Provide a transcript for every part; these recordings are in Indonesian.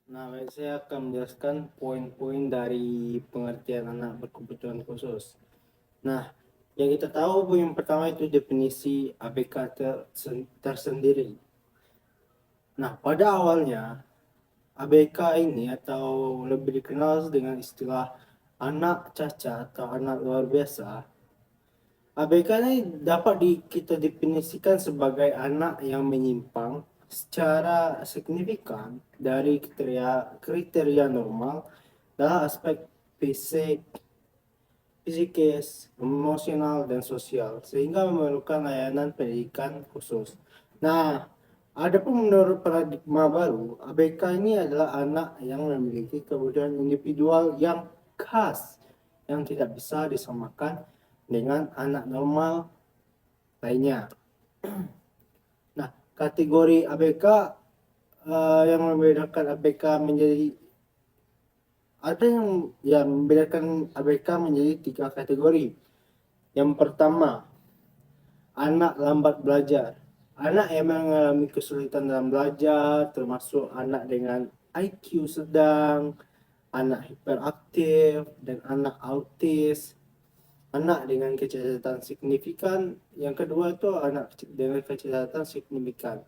Nah, baik, saya akan menjelaskan poin-poin dari pengertian anak berkebutuhan khusus. Nah, yang kita tahu yang pertama itu definisi ABK tersendiri. Nah, pada awalnya ABK ini atau lebih dikenal dengan istilah anak cacat atau anak luar biasa. ABK ini dapat kita definisikan sebagai anak yang menyimpang secara signifikan dari kriteria normal dalam aspek fisik, psikis, emosional, dan sosial, sehingga memerlukan layanan pendidikan khusus. Nah, adapun menurut paradigma baru, ABK ini adalah anak yang memiliki kebutuhan individual yang khas, yang tidak bisa disamakan dengan anak normal lainnya. Nah, kategori ABK yang membedakan ABK menjadi ada yang membedakan ABK menjadi 3 kategori. Yang pertama, anak lambat belajar. Anak yang mengalami kesulitan dalam belajar, termasuk anak dengan IQ sedang, anak hiperaktif, dan anak autis. Anak dengan kecacatan signifikan. Yang kedua itu anak dengan kecacatan signifikan.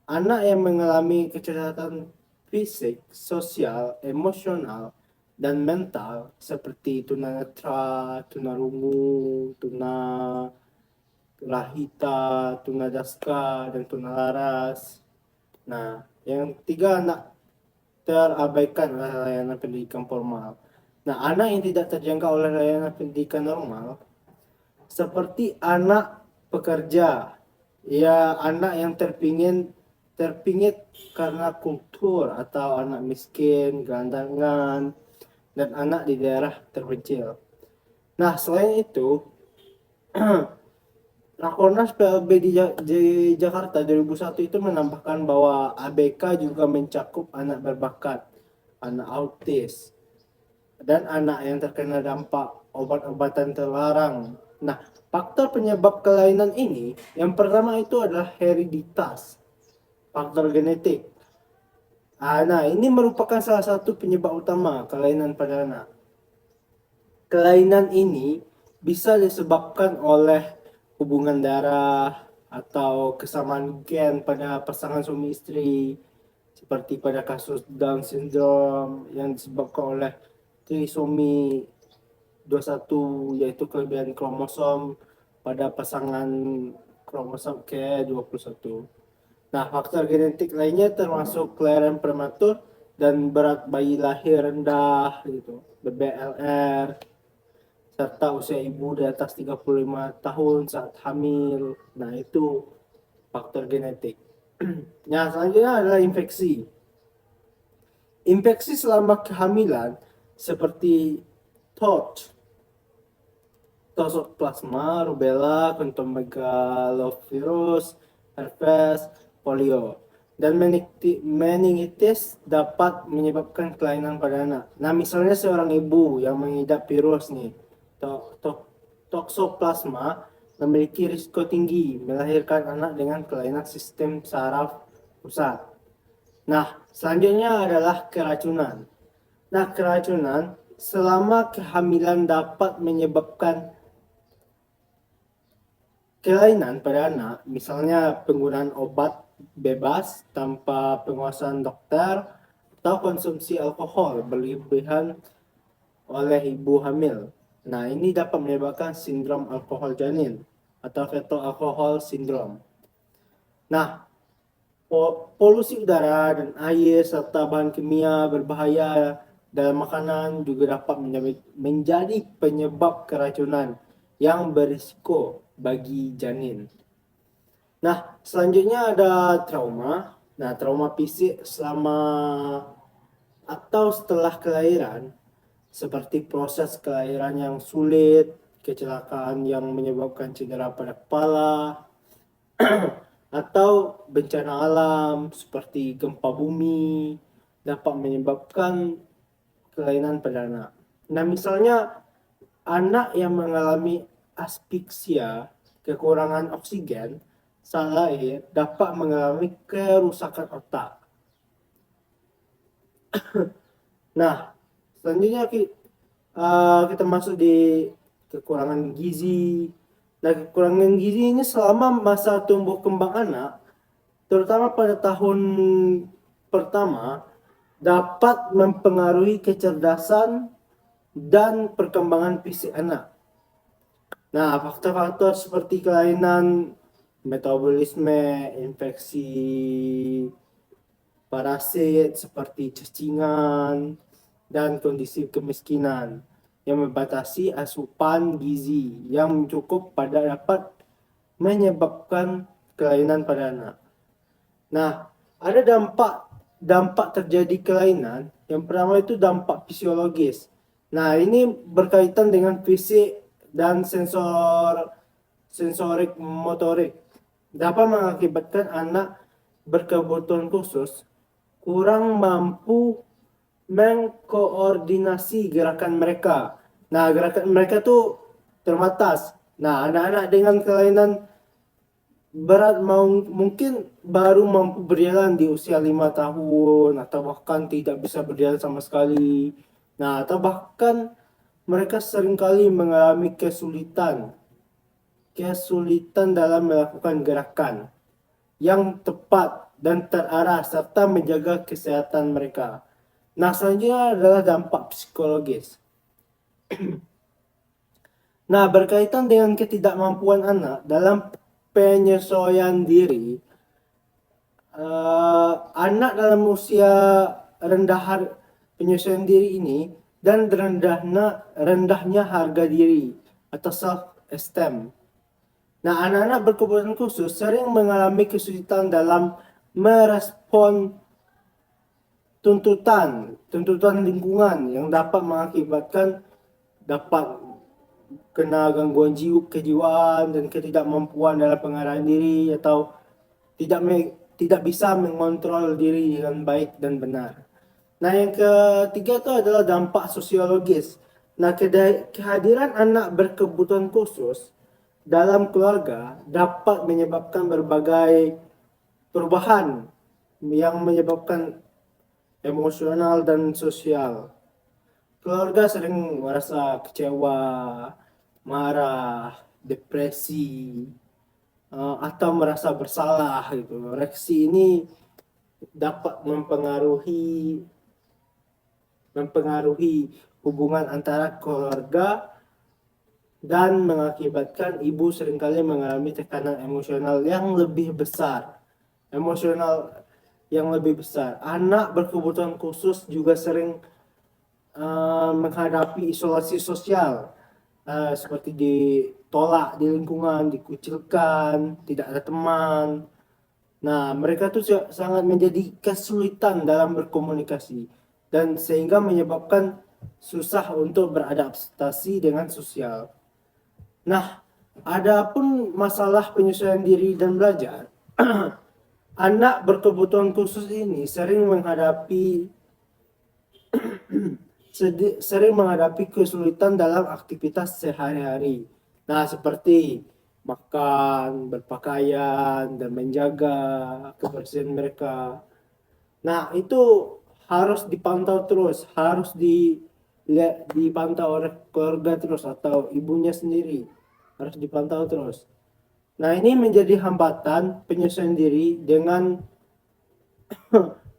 Anak yang mengalami kecacatan fisik, sosial, emosional, dan mental seperti tunanetra, tunarungu, tunarahita, tunadaska, dan tunalaras. Nah, yang tiga anak terabaikan oleh layanan pendidikan formal. Nah, anak yang tidak terjangkau oleh layanan pendidikan normal seperti anak pekerja, ya anak yang terpingit karena kultur atau anak miskin, gelandangan, dan anak di daerah terpencil. Nah, selain itu, Rakornas PLB di Jakarta 2001 itu menambahkan bahwa ABK juga mencakup anak berbakat, anak autis, dan anak yang terkena dampak obat-obatan terlarang. Nah, faktor penyebab kelainan ini yang pertama itu adalah hereditas, faktor genetik. Nah, ini merupakan salah satu penyebab utama kelainan pada anak. Kelainan ini bisa disebabkan oleh hubungan darah atau kesamaan gen pada pasangan suami istri, seperti pada kasus Down syndrome yang disebabkan oleh trisomi 21, yaitu kelebihan kromosom pada pasangan kromosom ke-21. Nah, faktor genetik lainnya termasuk kelahiran prematur dan berat bayi lahir rendah gitu, BBLR, serta usia ibu di atas 35 tahun saat hamil. Nah, itu faktor genetik. Nah, selanjutnya adalah infeksi. Infeksi selama kehamilan seperti TORCH, Toxoplasma, rubella, entomegalovirus, herpes, polio, dan meningitis dapat menyebabkan kelainan pada anak. Nah, misalnya seorang ibu yang mengidap virus nih, Toxoplasma, memiliki risiko tinggi melahirkan anak dengan kelainan sistem saraf pusat. Nah, selanjutnya adalah keracunan. Nah, keracunan selama kehamilan dapat menyebabkan kelainan pada anak, misalnya penggunaan obat bebas tanpa penguasaan dokter atau konsumsi alkohol berlebihan oleh ibu hamil. Nah, ini dapat menyebabkan sindrom alkohol janin atau fetal alcohol syndrome. Nah, polusi udara dan air serta bahan kimia berbahaya dalam makanan juga dapat menjadi penyebab keracunan yang berisiko bagi janin. Nah, selanjutnya ada trauma. Nah, trauma fisik selama atau setelah kelahiran, seperti proses kelahiran yang sulit, kecelakaan yang menyebabkan cedera pada kepala, atau bencana alam seperti gempa bumi dapat menyebabkan kelainan pada anak. Nah, misalnya anak yang mengalami aspiksia, kekurangan oksigen saat lahir dapat mengalami kerusakan otak. Nah, selanjutnya kita masuk di kekurangan gizi. Nah, kekurangan gizi ini selama masa tumbuh kembang anak, terutama pada tahun pertama, dapat mempengaruhi kecerdasan dan perkembangan fisik anak. Nah, faktor-faktor seperti kelainan metabolisme, infeksi parasit seperti cacingan, dan kondisi kemiskinan yang membatasi asupan gizi yang cukup pada dapat menyebabkan kelainan pada anak. Nah, ada dampak dampak terjadi kelainan. Yang pertama itu dampak fisiologis. Nah, ini berkaitan dengan fisik dan sensorik motorik. Dapat mengakibatkan anak berkebutuhan khusus kurang mampu mengkoordinasi gerakan mereka. Nah, gerakan mereka tuh terbatas. Nah, anak-anak dengan kelainan berat mungkin baru mampu berjalan di usia 5 tahun atau bahkan tidak bisa berjalan sama sekali. Nah, atau bahkan mereka seringkali mengalami kesulitan dalam melakukan gerakan yang tepat dan terarah serta menjaga kesehatan mereka. Nah, selanjutnya adalah dampak psikologis. Nah, berkaitan dengan ketidakmampuan anak dalam penyesuaian diri, anak dalam usia rendah penyesuaian diri ini dan rendahnya harga diri atau self esteem. Nah, anak-anak berkebutuhan khusus sering mengalami kesulitan dalam merespon tuntutan lingkungan yang dapat mengakibatkan dapat kena gangguan kejiwaan dan ketidakmampuan dalam pengenalan diri atau tidak bisa mengontrol diri dengan baik dan benar. Nah, yang ketiga itu adalah dampak sosiologis. Nah, kehadiran anak berkebutuhan khusus dalam keluarga dapat menyebabkan berbagai perubahan yang menyebabkan emosional dan sosial. Keluarga sering merasa kecewa, marah, depresi, atau merasa bersalah gitu. Reaksi ini dapat mempengaruhi hubungan antara keluarga dan mengakibatkan ibu seringkali mengalami tekanan emosional yang lebih besar. Anak berkebutuhan khusus juga sering menghadapi isolasi sosial, seperti ditolak di lingkungan, dikucilkan, tidak ada teman. Nah, mereka tuh sangat menjadi kesulitan dalam berkomunikasi dan sehingga menyebabkan susah untuk beradaptasi dengan sosial. Nah, adapun masalah penyesuaian diri dan belajar, anak berkebutuhan khusus ini sering menghadapi kesulitan dalam aktivitas sehari-hari. Nah, seperti makan, berpakaian, dan menjaga kebersihan mereka. Nah, itu harus dipantau terus, dipantau oleh keluarga terus atau ibunya sendiri. Harus dipantau terus. Nah, ini menjadi hambatan penyesuaian diri dengan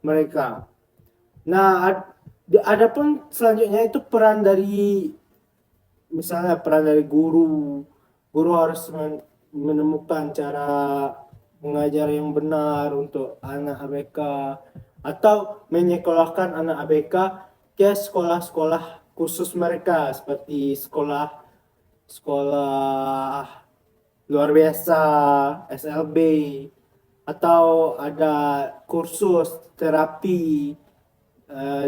mereka. Nah, adapun selanjutnya itu peran dari guru. Guru harus menemukan cara mengajar yang benar untuk anak ABK atau menyekolahkan anak ABK ke sekolah-sekolah khusus mereka seperti sekolah sekolah luar biasa, SLB, atau ada kursus terapi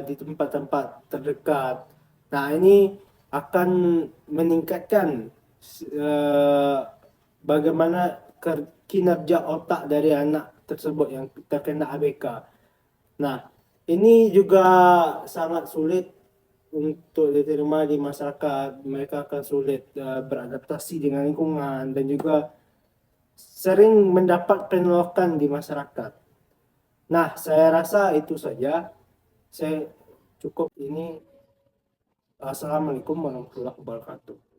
di tempat-tempat terdekat. Nah, ini akan meningkatkan bagaimana kinerja otak dari anak tersebut yang terkena ABK. Nah, ini juga sangat sulit untuk diterima di masyarakat. Mereka akan sulit beradaptasi dengan lingkungan dan juga sering mendapat penolakan di masyarakat. Nah, saya rasa itu saja. Cukup ini. Assalamualaikum warahmatullahi wabarakatuh.